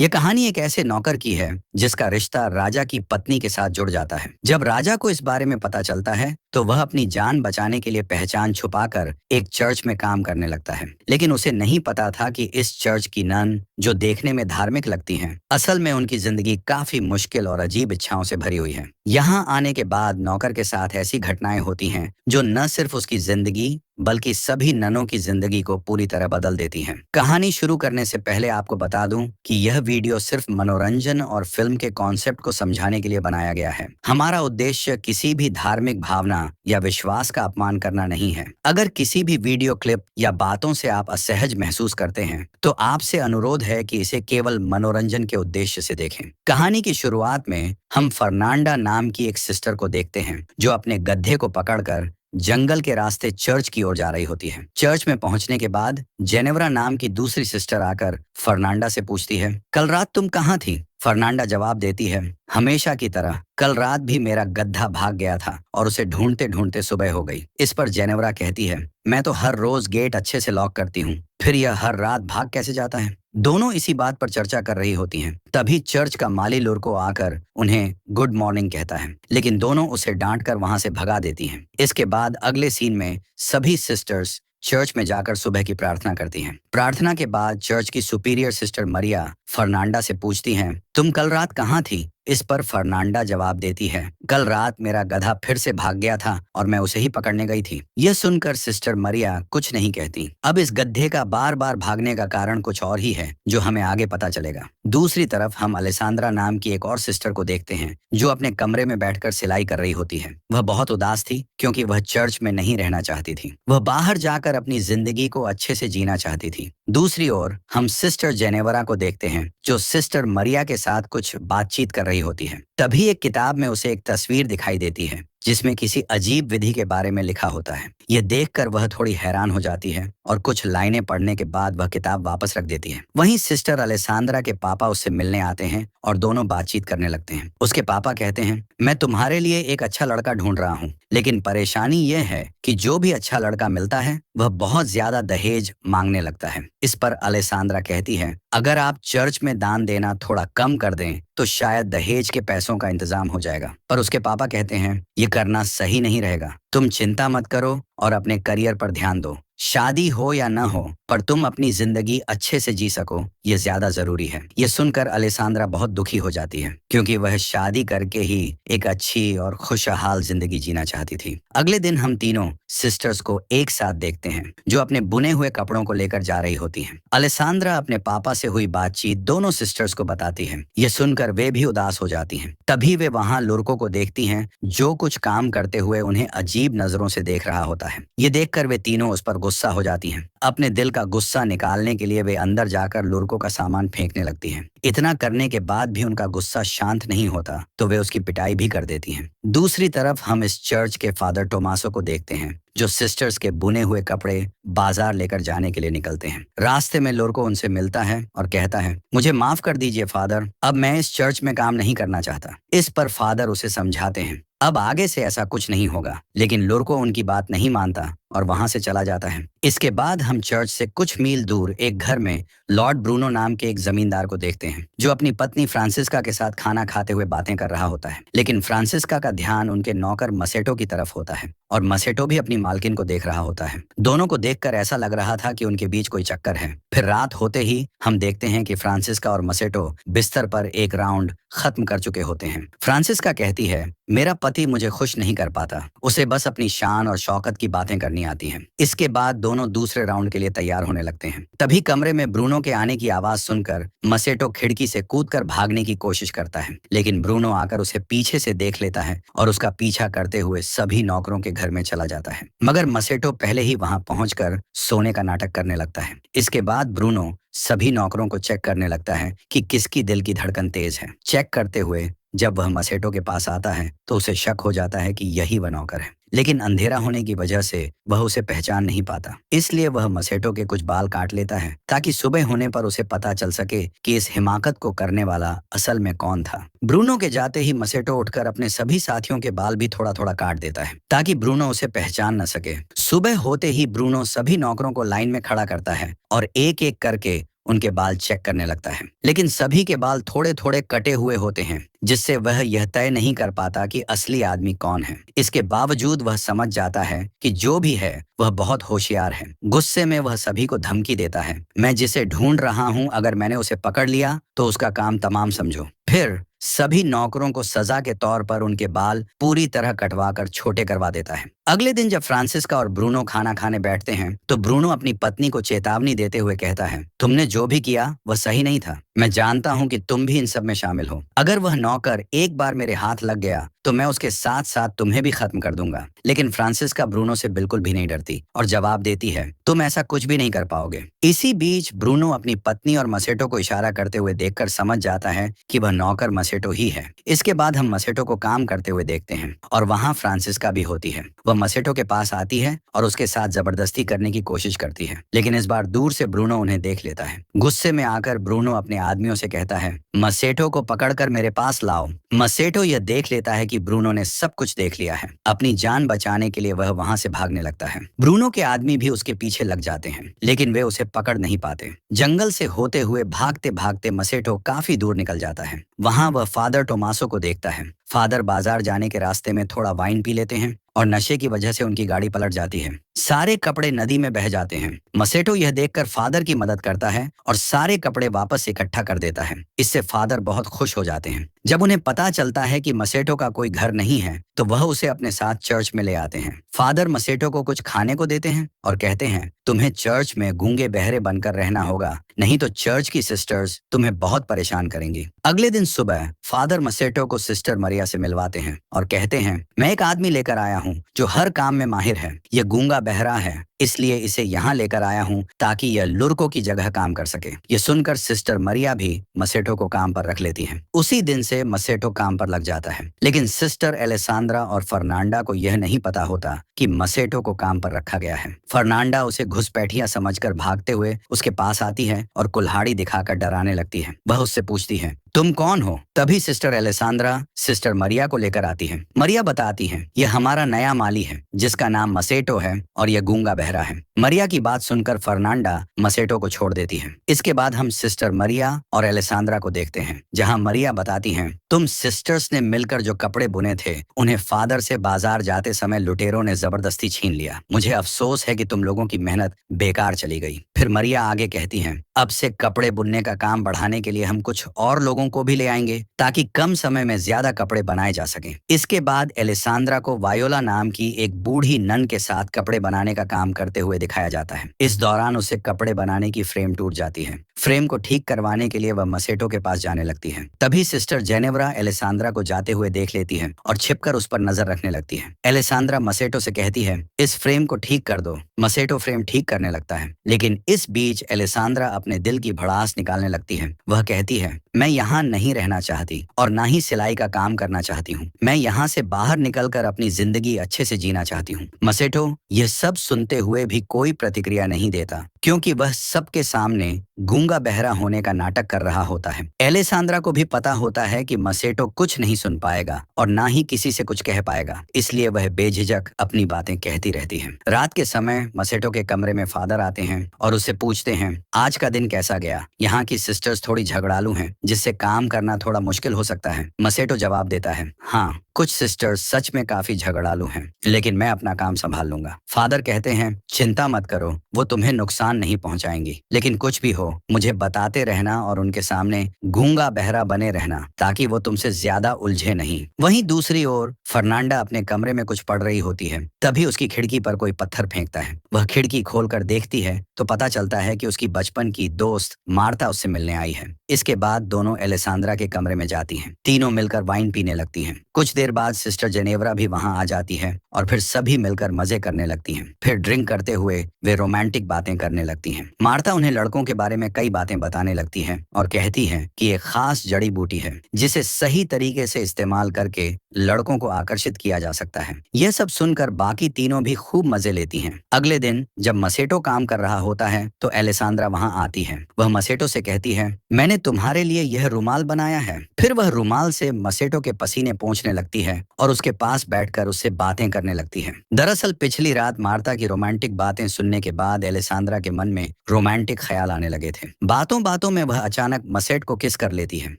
ये कहानी एक ऐसे नौकर की है जिसका रिश्ता राजा की पत्नी के साथ जुड़ जाता है। जब राजा को इस बारे में पता चलता है तो वह अपनी जान बचाने के लिए पहचान छुपाकर एक चर्च में काम करने लगता है। लेकिन उसे नहीं पता था कि इस चर्च की नन, जो देखने में धार्मिक लगती हैं, असल में उनकी जिंदगी काफी मुश्किल और अजीब इच्छाओं से भरी हुई है। यहाँ आने के बाद नौकर के साथ ऐसी घटनाएं होती हैं जो न सिर्फ उसकी जिंदगी बल्कि सभी ननों की जिंदगी को पूरी तरह बदल देती हैं। कहानी शुरू करने से पहले आपको बता दूं कि यह वीडियो सिर्फ मनोरंजन और फिल्म के कॉन्सेप्ट को समझाने के लिए बनाया गया है। हमारा उद्देश्य किसी भी धार्मिक भावना या विश्वास का अपमान करना नहीं है। अगर किसी भी वीडियो क्लिप या बातों से आप असहज महसूस करते हैं तो आपसे अनुरोध है कि इसे केवल मनोरंजन के उद्देश्य से देखें। कहानी की शुरुआत में हम फर्नांडा नाम की एक सिस्टर को देखते हैं जो अपने गधे को पकड़कर जंगल के रास्ते चर्च की ओर जा रही होती है। चर्च में पहुंचने के बाद जेनेवरा नाम की दूसरी सिस्टर आकर फर्नांडा से पूछती है, कल रात तुम कहाँ थी? फर्नांडा जवाब देती है, हमेशा की तरह कल रात भी मेरा गधा भाग गया था और उसे ढूंढते ढूंढते सुबह हो गई। इस पर जेनेवरा कहती है, मैं तो हर रोज गेट अच्छे से लॉक करती हूँ, फिर यह हर रात भाग कैसे जाता है? दोनों इसी बात पर चर्चा कर रही होती हैं। तभी चर्च का माली लुरको आकर उन्हें गुड मॉर्निंग कहता है, लेकिन दोनों उसे डांटकर वहां से भगा देती हैं। इसके बाद अगले सीन में सभी सिस्टर्स चर्च में जाकर सुबह की प्रार्थना करती हैं। प्रार्थना के बाद चर्च की सुपीरियर सिस्टर मरिया फर्नांडा से पूछती हैं, तुम कल रात कहाँ थी? इस पर फर्नांडा जवाब देती है, कल रात मेरा गधा फिर से भाग गया था और मैं उसे ही पकड़ने गई थी। यह सुनकर सिस्टर मरिया कुछ नहीं कहती। अब इस गधे का बार बार भागने का कारण कुछ और ही है जो हमें आगे पता चलेगा। दूसरी तरफ हम अलेसांद्रा नाम की एक और सिस्टर को देखते हैं जो अपने कमरे में बैठकर सिलाई कर रही होती है। वह बहुत उदास थी क्योंकि वह चर्च में नहीं रहना चाहती थी। वह बाहर जाकर अपनी जिंदगी को अच्छे से जीना चाहती थी। दूसरी ओर हम सिस्टर जेनेवरा को देखते हैं जो सिस्टर मरिया के साथ कुछ बातचीत कर रही होती है। तभी एक किताब में उसे एक तस्वीर दिखाई देती है जिसमें किसी अजीब विधि के बारे में लिखा होता है। यह देखकर वह थोड़ी हैरान हो जाती है और कुछ लाइनें पढ़ने के बाद वह किताब वापस रख देती है। वहीं सिस्टर अलेसांद्रा के पापा उससे मिलने आते हैं और दोनों बातचीत करने लगते हैं। उसके पापा कहते हैं, मैं तुम्हारे लिए एक अच्छा लड़का ढूंढ रहा हूँ, लेकिन परेशानी यह है कि जो भी अच्छा लड़का मिलता है वह बहुत ज्यादा दहेज मांगने लगता है। इस पर अलेसांद्रा कहती है, अगर आप चर्च में दान देना थोड़ा कम कर दें तो शायद दहेज के पैसों का इंतजाम हो जाएगा। पर उसके पापा कहते हैं, ये करना सही नहीं रहेगा। तुम चिंता मत करो और अपने करियर पर ध्यान दो। शादी हो या न हो, पर तुम अपनी जिंदगी अच्छे से जी सको, ये ज्यादा जरूरी है। ये सुनकर अलेसांद्रा बहुत दुखी हो जाती है क्योंकि वह शादी करके ही एक अच्छी और खुशहाल जिंदगी जीना चाहती थी। अगले दिन हम तीनों सिस्टर्स को एक साथ देखते हैं जो अपने बुने हुए कपड़ों को लेकर जा रही होती हैं। अलेसांद्रा अपने पापा से हुई बातचीत दोनों सिस्टर्स को बताती है। ये सुनकर वे भी उदास हो जाती हैं। तभी वे वहां लुरको को देखती हैं जो कुछ काम करते हुए उन्हें अजीब नजरों से देख रहा होता है। ये देखकर वे तीनों उस पर गुस्सा हो जाती हैं। अपने दिल का गुस्सा निकालने के लिए वे अंदर जाकर लुरको का सामान फेंकने लगती हैं। इतना करने के बाद भी उनका गुस्सा शांत नहीं होता तो वे उसकी पिटाई भी कर देती हैं। दूसरी तरफ हम इस चर्च के फादर टोमासो को देखते हैं जो सिस्टर्स के बुने हुए कपड़े बाजार लेकर जाने के लिए निकलते हैं। रास्ते में लुरको उनसे मिलता है और कहता है, मुझे माफ कर दीजिए फादर, अब मैं इस चर्च में काम नहीं करना चाहता। इस पर फादर उसे समझाते हैं, अब आगे से ऐसा कुछ नहीं होगा, लेकिन लुरको उनकी बात नहीं मानता और वहां से चला जाता है। इसके बाद हम चर्च से कुछ मील दूर एक घर में लॉर्ड ब्रूनो नाम के एक जमींदार को देखते हैं जो अपनी पत्नी फ्रांसिस्का के साथ खाना खाते हुए बातें कर रहा होता है। लेकिन फ्रांसिस्का का ध्यान उनके नौकर मसेटो की तरफ होता है और मसेटो भी अपनी मालकिन को देख रहा होता है। दोनों को देखकर ऐसा लग रहा था कि उनके बीच कोई चक्कर है। फिर रात होते ही हम देखते हैं कि फ्रांसिस्का और मसेटो बिस्तर पर एक राउंड खत्म कर चुके होते हैं। फ्रांसिस्का कहती है, मेरा पति मुझे खुश नहीं कर पाता, उसे बस अपनी शान और शौकत की बातें करनी आती हैं। इसके बाद दोनों दूसरे राउंड के लिए तैयार होने लगते हैं। तभी कमरे में ब्रूनो के आने की आवाज सुनकर मसेटो खिड़की से कूदकर भागने की कोशिश करता है, लेकिन ब्रूनो आकर उसे पीछे से देख लेता है और उसका पीछा करते हुए सभी नौकरों के घर में चला जाता है। मगर मसेटो पहले ही वहां पहुंचकर सोने का नाटक करने लगता है। इसके बाद ब्रूनो सभी नौकरों को चेक करने लगता है कि किसकी दिल की धड़कन तेज है। चेक करते हुए जब वह मसेटो के पास आता है तो उसे शक हो जाता है कि यही वह नौकर है, लेकिन अंधेरा होने की वजह से वह उसे पहचान नहीं पाता। इसलिए वह मसेटो के कुछ बाल काट लेता है ताकि सुबह होने पर उसे पता चल सके कि इस हिमाकत को करने वाला असल में कौन था। ब्रूनो के जाते ही मसेटो उठकर अपने सभी साथियों के बाल भी थोड़ा थोड़ा काट देता है ताकि ब्रूनो उसे पहचान न सके। सुबह होते ही ब्रूनो सभी नौकरों को लाइन में खड़ा करता है और एक एक करके उनके बाल चेक करने लगता है, लेकिन सभी के बाल थोड़े थोड़े कटे हुए होते हैं, जिससे वह यह तय नहीं कर पाता कि असली आदमी कौन है। इसके बावजूद वह समझ जाता है कि जो भी है वह बहुत होशियार है। गुस्से में वह सभी को धमकी देता है, मैं जिसे ढूंढ रहा हूँ, अगर मैंने उसे पकड़ लिया तो उसका काम तमाम समझो। फिर सभी नौकरों को सजा के तौर पर उनके बाल पूरी तरह कटवाकर छोटे करवा देता है। अगले दिन जब फ्रांसिस्का और ब्रूनो खाना खाने बैठते हैं तो ब्रूनो अपनी पत्नी को चेतावनी देते हुए कहता है, तुमने जो भी किया वह सही नहीं था। मैं जानता हूँ कि तुम भी इन सब में शामिल हो। अगर वह नौकर एक बार मेरे हाथ लग गया तो मैं उसके साथ साथ तुम्हें भी खत्म कर दूंगा। लेकिन फ्रांसिस्का ब्रूनो से बिल्कुल भी नहीं डरती और जवाब देती है, तुम ऐसा कुछ भी नहीं कर पाओगे। इसी बीच ब्रूनो अपनी पत्नी और मसेटो को इशारा करते हुए देखकर समझ जाता है कि वह नौकर मसेटो ही है। इसके बाद हम मसेटो को काम करते हुए देखते हैं और वहाँ फ्रांसिस्का भी होती है। वह मसेटो के पास आती है और उसके साथ जबरदस्ती करने की कोशिश करती है, लेकिन इस बार दूर से ब्रूनो उन्हें देख लेता है। गुस्से में आकर ब्रूनो अपने आदमियों से कहता है, मसेटो को पकड़कर मेरे पास लाओ। मसेटो यह देख लेता है कि ब्रूनो ने सब कुछ देख लिया है। अपनी जान बचाने के लिए वह वहां से भागने लगता है। ब्रूनो के आदमी भी उसके पीछे लग जाते हैं, लेकिन वे उसे पकड़ नहीं पाते। जंगल से होते हुए भागते भागते मसेटो काफी दूर निकल जाता है। वहां वह फादर टोमासो को देखता है। फादर बाजार जाने के रास्ते में थोड़ा वाइन पी लेते हैं और नशे की वजह से उनकी गाड़ी पलट जाती है। सारे कपड़े नदी में बह जाते हैं। मसेटो यह देखकर फादर की मदद करता है और सारे कपड़े वापस इकट्ठा कर देता है। इससे फादर बहुत खुश हो जाते हैं। जब उन्हें पता चलता है कि मसेटो का कोई घर नहीं है तो वह उसे अपने साथ चर्च में ले आते हैं। फादर मसेटो को कुछ खाने को देते हैं और कहते हैं, तुम्हें चर्च में गूंगे बहरे बनकर रहना होगा, नहीं तो चर्च की सिस्टर्स तुम्हें बहुत परेशान करेंगी। अगले दिन सुबह फादर मसेटो को सिस्टर मरिया से मिलवाते हैं और कहते हैं, मैं एक आदमी लेकर आया हूँ जो हर काम में माहिर है। यह गूंगा बहरा है, इसलिए इसे यहाँ लेकर आया हूँ ताकि यह लुर्को की जगह काम कर सके। ये सुनकर सिस्टर मरिया भी मसेटो को काम पर रख लेती हैं। उसी दिन से मसेटो काम पर लग जाता है, लेकिन सिस्टर एलेसांद्रा और फर्नांडा को यह नहीं पता होता कि मसेटो को काम पर रखा गया है। फर्नांडा उसे घुसपैठिया समझकर भागते हुए उसके पास आती है और कुल्हाड़ी दिखाकर डराने लगती है। वह उससे पूछती है, तुम कौन हो? तभी सिस्टर एलेसांद्रा सिस्टर मरिया को लेकर आती है। मरिया बताती है, यह हमारा नया माली है जिसका नाम मसेटो है और यह गूंगा बहरा है। मरिया की बात सुनकर फर्नांडा मसेटो को छोड़ देती है। इसके बाद हम सिस्टर मरिया और एलेसांद्रा को देखते हैं, जहां मरिया बताती हैं, तुम सिस्टर्स ने मिलकर जो कपड़े बुने थे उन्हें फादर से बाजार जाते समय लुटेरों ने जबरदस्ती छीन लिया। मुझे अफसोस है कि तुम लोगों की मेहनत बेकार चली गई। फिर मरिया आगे कहती हैं, अब से कपड़े बुनने का काम बढ़ाने के लिए हम कुछ और लोगों को भी ले आएंगे ताकि कम समय में ज्यादा कपड़े बनाए जा सकें। इसके बाद एलेसांद्रा को वायोला नाम की एक बूढ़ी नन के साथ कपड़े बनाने का काम करते हुए दिखाया जाता है। इस दौरान उसे कपड़े बनाने की फ्रेम टूट जाती है। फ्रेम को ठीक करवाने के लिए वह मसेटो के पास जाने लगती है। तभी सिस्टर जेनेवरा एलेसांद्रा को जाते हुए देख लेती है और छिपकर उस पर नजर रखने लगती है। एलेसांद्रा मसेटो से कहती है, इस फ्रेम को ठीक कर दो। मसेटो फ्रेम ठीक करने लगता है, लेकिन इस बीच एलेसांद्रा अपने दिल की भड़ास निकालने लगती है। वह कहती है, मैं यहाँ नहीं रहना चाहती और ना ही सिलाई का काम करना चाहती हूँ। मैं यहाँ से बाहर निकलकर अपनी जिंदगी अच्छे से जीना चाहती हूँ। मसेटो यह सब सुनते हुए भी कोई प्रतिक्रिया नहीं देता, क्योंकि वह सबके सामने गूंगा बहरा होने का नाटक कर रहा होता है। एलेसांद्रा को भी पता होता है कि मसेटो कुछ नहीं सुन पाएगा और ना ही किसी से कुछ कह पाएगा, इसलिए वह बेझिझक अपनी बातें कहती रहती है। रात के समय मसेटो के कमरे में फादर आते हैं और उससे पूछते हैं, आज का दिन कैसा गया? यहाँ की सिस्टर्स थोड़ी झगड़ालू हैं, जिससे काम करना थोड़ा मुश्किल हो सकता है। मसेटो जवाब देता है, हाँ, कुछ सिस्टर्स सच में काफी झगड़ालू हैं, लेकिन मैं अपना काम संभाल लूंगा। फादर कहते हैं, चिंता मत करो, वो तुम्हें नुकसान नहीं पहुंचाएंगी, लेकिन कुछ भी हो मुझे बताते रहना और उनके सामने गूंगा बहरा बने रहना ताकि वो तुमसे ज्यादा उलझे नहीं। वहीं दूसरी ओर फर्नांडा अपने कमरे में कुछ पढ़ रही होती है। तभी उसकी खिड़की पर कोई पत्थर फेंकता है। वह खिड़की खोलकर देखती है तो पता चलता है कि उसकी बचपन की दोस्त मार्ता उससे मिलने आई है। इसके बाद दोनों एलेसांद्रा के कमरे में जाती हैं। तीनों मिलकर वाइन पीने लगती हैं। कुछ देर बाद सिस्टर जेनेवरा भी वहां आ जाती है और फिर सभी मिलकर मजे करने लगती हैं। फिर ड्रिंक करते हुए वे रोमांटिक बातें करने लगती हैं। मार्ता उन्हें लड़कों के बारे में कई बातें बताने लगती है और कहती है कि एक खास जड़ी बूटी है जिसे सही तरीके से इस्तेमाल करके लड़कों को आकर्षित किया जा सकता है। यह सब सुनकर बाकी तीनों भी खूब मजे लेती हैं। अगले दिन जब मसेटो काम कर रहा होता है तो एलेसांद्रा वहां आती है। वह मसेटो से कहती है, मैंने तुम्हारे लिए यह रुमाल बनाया है। फिर वह रुमाल से मसेटो के पसीने पोंछने लगती है और उसके पास बैठकर उससे बातें करने लगती है। दरअसल पिछली रात मार्ता की रोमांटिक बातें सुनने के बाद एलेसांद्रा के मन में रोमांटिक ख्याल आने लगे थे। बातों बातों में वह अचानक मसेट को किस कर लेती है।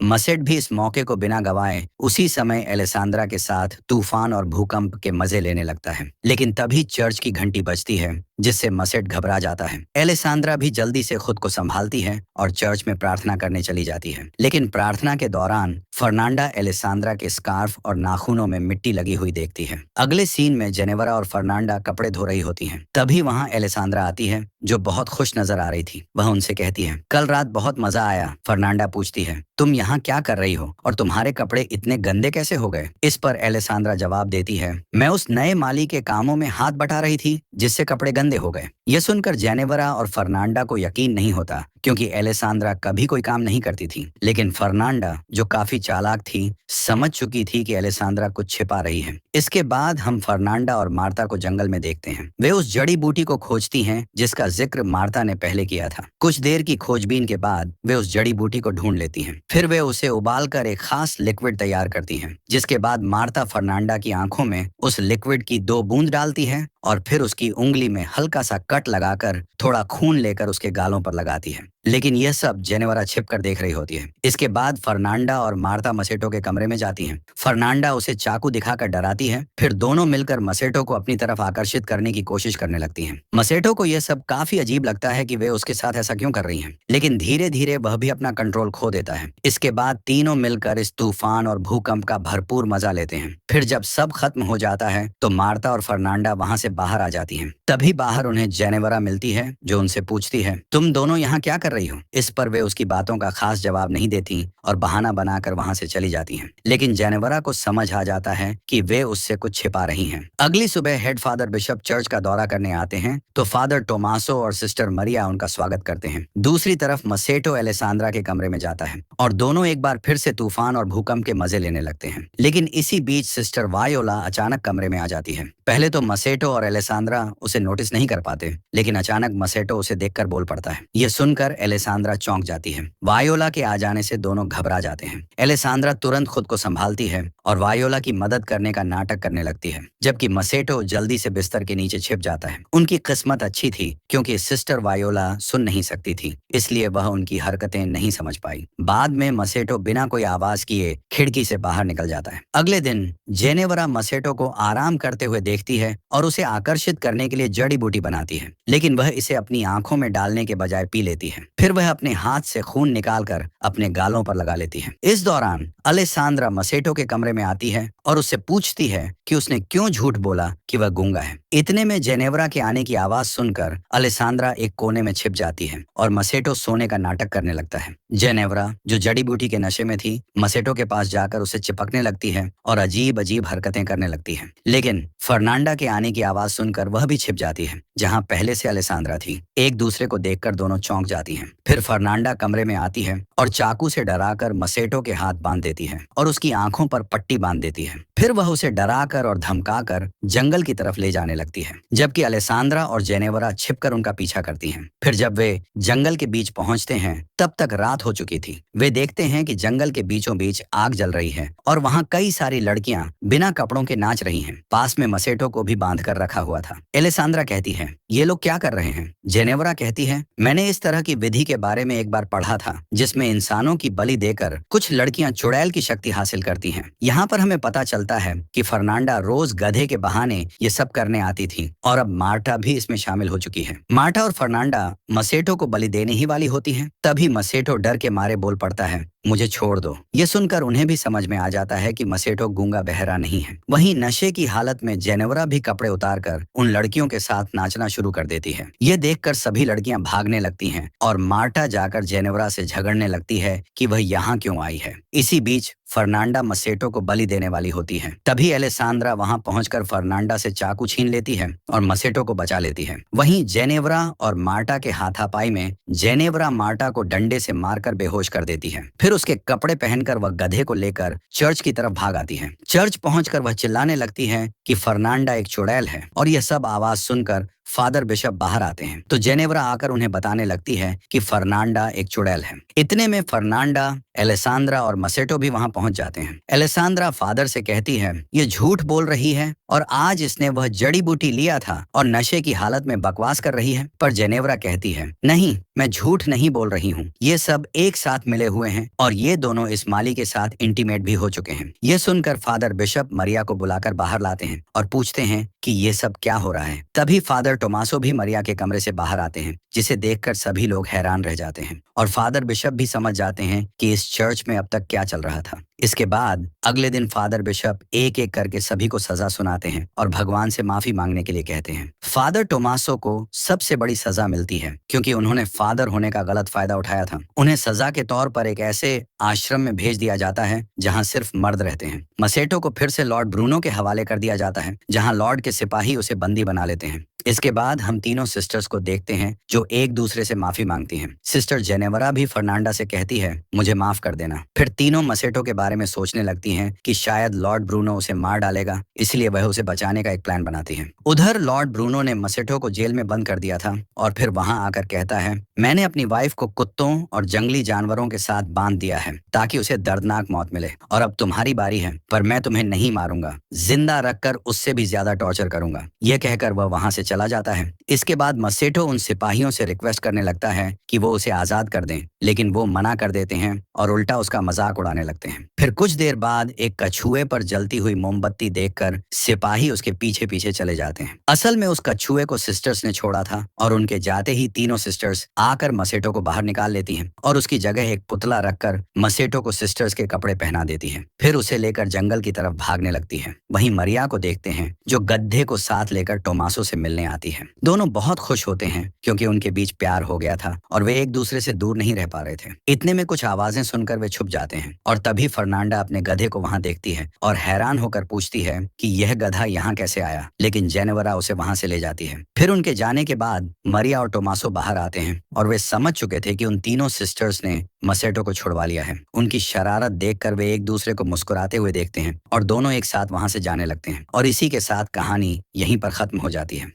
मसेट भी इस मौके को बिना गवाए उसी समय एलेसांद्रा के साथ तूफान और भूकंप के मजे लेने लगता है। लेकिन तभी चर्च की घंटी बजती है, जिससे मसेट घबरा जाता है। एलेसांद्रा भी जल्दी से खुद को संभालती है और चर्च में प्रार्थना करने चली जाती है। लेकिन प्रार्थना के दौरान फर्नांडा एलेसांद्रा के स्कार्फ और नाखूनों में मिट्टी लगी हुई देखती है। अगले सीन में जेनेवरा और फर्नांडा कपड़े धो रही होती हैं। तभी वहाँ एलेसांद्रा आती है, जो बहुत खुश नजर आ रही थी। वह उनसे कहती है, कल रात बहुत मजा आया। फर्नांडा पूछती है, तुम यहाँ क्या कर रही हो और तुम्हारे कपड़े इतने गंदे कैसे हो गए? इस पर एलेसांद्रा जवाब देती है, मैं उस नए माली के कामों में हाथ बटा रही थी, जिससे कपड़े गंदे हो गए। यह सुनकर जेनेवरा और फर्नांडा को यकीन नहीं होता, क्योंकि एलेसांद्रा कभी कोई काम नहीं करती थी। लेकिन फर्नांडा, जो काफी चालाक थी, समझ चुकी थी कि एलेसांद्रा कुछ छिपा रही है। इसके बाद हम फर्नांडा और मार्ता को जंगल में देखते हैं। वे उस जड़ी बूटी को खोजती हैं, जिसका जिक्र मार्ता ने पहले किया था। कुछ देर की खोजबीन के बाद वे उस जड़ी बूटी को ढूंढ लेती हैं। फिर वे उसे उबालकर एक खास लिक्विड तैयार करती हैं, जिसके बाद मार्ता फर्नांडा की आंखों में उस लिक्विड की 2 बूंद डालती है और फिर उसकी उंगली में हल्का सा कट लगाकर थोड़ा खून लेकर उसके गालों पर लगाती है। लेकिन यह सब जेनेवरा छिपकर देख रही होती है। इसके बाद फर्नांडा और मार्ता मसेटो के कमरे में जाती हैं। फर्नांडा उसे चाकू दिखाकर डराती है। फिर दोनों मिलकर मसेटो को अपनी तरफ आकर्षित करने की कोशिश करने लगती हैं। मसेटो को यह सब काफी अजीब लगता है कि वे उसके साथ ऐसा क्यों कर रही हैं। लेकिन धीरे धीरे वह भी अपना कंट्रोल खो देता है। इसके बाद तीनों मिलकर इस तूफान और भूकंप का भरपूर मजा लेते हैं। फिर जब सब खत्म हो जाता है तो मार्ता और फर्नांडा वहां से बाहर आ जाती हैं। तभी बाहर उन्हें जेनेवरा मिलती है, जो उनसे पूछती है, तुम दोनों यहाँ क्या कर रही हो? इस पर वे उसकी बातों का खास जवाब नहीं देती और बहाना बनाकर वहां से चली जाती हैं। लेकिन जेनेवरा को समझ आ जाता है कि वे उससे कुछ छिपा रही हैं। अगली सुबह हेड फादर बिशप चर्च का दौरा करने आते हैं तो फादर टोमासो और सिस्टर मरिया उनका स्वागत करते हैं। दूसरी तरफ मसेटो एलेसांद्रा के कमरे में जाता है और दोनों एक बार फिर से तूफान और भूकंप के मजे लेने लगते हैं। लेकिन इसी बीच सिस्टर वायोला अचानक कमरे में आ जाती है। पहले तो मसेटो और एलेसांद्रा उसे नोटिस नहीं कर पाते, लेकिन अचानक मसेटो उसे देखकर बोल पड़ता है। यह सुनकर एलेसांद्रा चौंक जाती है। वायोला के आ जाने से दोनों घबरा जाते हैं। एलेसांद्रा तुरंत खुद को संभालती है और वायोला की मदद करने का नाटक करने लगती है, जबकि मसेटो जल्दी से बिस्तर के नीचे छिप जाता है। उनकी किस्मत अच्छी थी, क्योंकि सिस्टर वायोला सुन नहीं सकती थी, इसलिए वह उनकी हरकतें नहीं समझ पाई। बाद में मसेटो बिना कोई आवाज किए खिड़की से बाहर निकल जाता है। अगले दिन जेनेवरा मसेटो को आराम करते हुए देखती है और उसे आकर्षित करने के लिए जड़ी बूटी बनाती है, लेकिन वह इसे अपनी आंखों में डालने के बजाय पी लेती है। फिर वह अपने हाथ से खून निकालकर अपने गालों पर लगा लेती है। इस दौरान अलेसांद्रा मसेटो के कमरे में आती है और उससे पूछती है कि उसने क्यों झूठ बोला कि वह गूंगा है। इतने में जेनेवरा के आने की आवाज सुनकर अलेसांद्रा एक कोने में छिप जाती है और मसेटो सोने का नाटक करने लगता है। जेनेवरा, जो जड़ी बूटी के नशे में थी, मसेटो के पास जाकर उसे चिपकने लगती है और अजीब अजीब हरकतें करने लगती है। लेकिन फर्नांडा के आने की आवाज सुनकर वह भी छिप जाती है, जहां पहले से अलेसांद्रा थी। एक दूसरे को देखकर दोनों चौंक जाती हैं। फिर फर्नांडा कमरे में आती है और चाकू से डराकर मसेटो के हाथ बांध देती है और उसकी आंखों पर पट्टी बांध देती है। फिर वह उसे डराकर और धमकाकर जंगल की तरफ ले जाने लगती है, जबकि अलेसांद्रा और जेनेवरा छिपकर उनका पीछा करती हैं। फिर जब वे जंगल के बीच पहुंचते हैं, तब तक रात हो चुकी थी। वे देखते हैं कि जंगल के बीचों बीच आग जल रही है और वहां कई सारी लड़कियां बिना कपड़ों के नाच रही हैं। पास में मसेटो को भी बांध कर रखा हुआ था। एलेसांद्रा कहती है, ये लोग क्या कर रहे हैं? जेनेवरा कहती है, मैंने इस तरह की विधि के बारे में एक बार पढ़ा था, जिसमें इंसानों की बलि देकर कुछ लड़कियां चुड़ैल की शक्ति हासिल करती हैं। यहाँ पर हमें पता चलता है कि फर्नांडा रोज गधे के बहाने ये सब करने आती थी और अब मार्टा भी इसमें शामिल हो चुकी है। मार्टा और फर्नांडा मसेटो को बलि देने ही वाली होती हैं। तभी मसेटो डर के मारे बोल पड़ता है, मुझे छोड़ दो। ये सुनकर उन्हें भी समझ में आ जाता है कि मसेटो गूंगा बहरा नहीं है। वहीं नशे की हालत में जेनेवरा भी कपड़े उतारकर उन लड़कियों के साथ नाचना शुरू कर देती है। ये देखकर सभी लड़कियां भागने लगती हैं और मार्टा जाकर जेनेवरा से झगड़ने लगती है कि वह यहाँ क्यों आई है। इसी बीच फर्नांडा मसेटो को बलि देने वाली होती है। तभी एलेसांद्रा वहां पहुंचकर फर्नांडा से चाकू छीन लेती है और मसेटो को बचा लेती है। वहीं जेनेवरा और मार्टा के हाथापाई में जेनेवरा मार्टा को डंडे से मारकर बेहोश कर देती है। फिर उसके कपड़े पहनकर वह गधे को लेकर चर्च की तरफ भाग आती है। चर्च पहुंचकर वह चिल्लाने लगती है कि फर्नांडा एक चुड़ैल है और यह सब आवाज सुनकर फादर बिशप बाहर आते हैं तो जेनेवरा आकर उन्हें बताने लगती है कि फर्नांडा एक चुड़ैल है। इतने में फर्नांडा, एलेसांद्रा और मसेटो भी वहां पहुंच जाते हैं। एलेसांद्रा फादर से कहती है ये झूठ बोल रही है और आज इसने वह जड़ी बूटी लिया था और नशे की हालत में बकवास कर रही है। पर जेनेवरा कहती है नहीं, मैं झूठ नहीं बोल रही हूँ, ये सब एक साथ मिले हुए हैं और ये दोनों इस माली के साथ इंटीमेट भी हो चुके हैं। ये सुनकर फादर बिशप मरिया को बुलाकर बाहर लाते हैं और पूछते हैं कि ये सब क्या हो रहा है। तभी फादर टोमासो भी मरिया के कमरे से बाहर आते हैं, जिसे देखकर सभी लोग हैरान रह जाते हैं और फादर बिशप भी समझ जाते हैं कि इस चर्च में अब तक क्या चल रहा था। इसके बाद अगले दिन फादर बिशप एक एक करके सभी को सजा सुनाते हैं और भगवान से माफी मांगने के लिए कहते हैं। फादर टोमासो को सबसे बड़ी सजा मिलती है क्योंकि उन्होंने फादर होने का गलत फायदा उठाया था। उन्हें सजा के तौर पर एक ऐसे आश्रम में भेज दिया जाता है जहां सिर्फ मर्द रहते हैं। मसेटो को फिर से लॉर्ड ब्रूनो के हवाले कर दिया जाता है, जहां लॉर्ड के सिपाही उसे बंदी बना लेते हैं। इसके बाद हम तीनों सिस्टर्स को देखते हैं जो एक दूसरे से माफी मांगती हैं। सिस्टर जेनेवरा भी फर्नांडा से कहती है मुझे माफ कर देना। फिर तीनों मसेटो के बारे में सोचने लगती हैं कि शायद लॉर्ड ब्रूनो उसे मार डालेगा, इसलिए वह उसे बचाने का एक प्लान बनाती है। उधर लॉर्ड ब्रूनो ने मसेटो को जेल में बंद कर दिया था और फिर वहां आकर कहता है मैंने अपनी वाइफ को कुत्तों और जंगली जानवरों के साथ बांध दिया है ताकि उसे दर्दनाक मौत मिले, और अब तुम्हारी बारी है, पर मैं तुम्हें नहीं मारूंगा, जिंदा रखकर उससे भी ज्यादा टॉर्चर करूंगा। यह कहकर वह वहां से चला जाता है। इसके बाद मसेटो उन सिपाहियों से रिक्वेस्ट करने लगता है कि वो उसे आजाद कर दें, लेकिन वो मना कर देते हैं और उल्टा उसका मजाक उड़ाने लगते हैं। फिर कुछ देर बाद एक कछुए पर जलती हुई मोमबत्ती देखकर सिपाही उसके पीछे पीछे चले जाते हैं। असल में उस कछुए को सिस्टर्स ने छोड़ा था और उनके जाते ही तीनों सिस्टर्स आकर मसेटो को बाहर निकाल लेती हैं और उसकी जगह एक पुतला रखकर मसेटो को सिस्टर्स के कपड़े पहना देती हैं। फिर उसे लेकर जंगल की तरफ भागने लगती है। वहीं मरिया को देखते हैं जो गड्ढे को साथ लेकर टोमासो से मिलने आती है। दोनों बहुत खुश होते हैं क्योंकि उनके बीच प्यार हो गया था और वे एक दूसरे से दूर नहीं रह पा रहे थे। इतने में कुछ आवाजें सुनकर वे छुप जाते हैं और तभी फर्नांडा अपने गधे को वहां देखती है और हैरान होकर पूछती है कि यह गधा यहाँ कैसे आया, लेकिन जेनेवरा उसे वहां से ले जाती है। फिर उनके जाने के बाद मरिया और टोमासो बाहर आते हैं और वे समझ चुके थे कि उन तीनों सिस्टर्स ने मसेटो को छुड़वा लिया है। उनकी शरारत देखकर वे एक दूसरे को मुस्कुराते हुए देखते हैं और दोनों एक साथ वहां से जाने लगते हैं और इसी के साथ कहानी यहीं पर खत्म हो जाती है।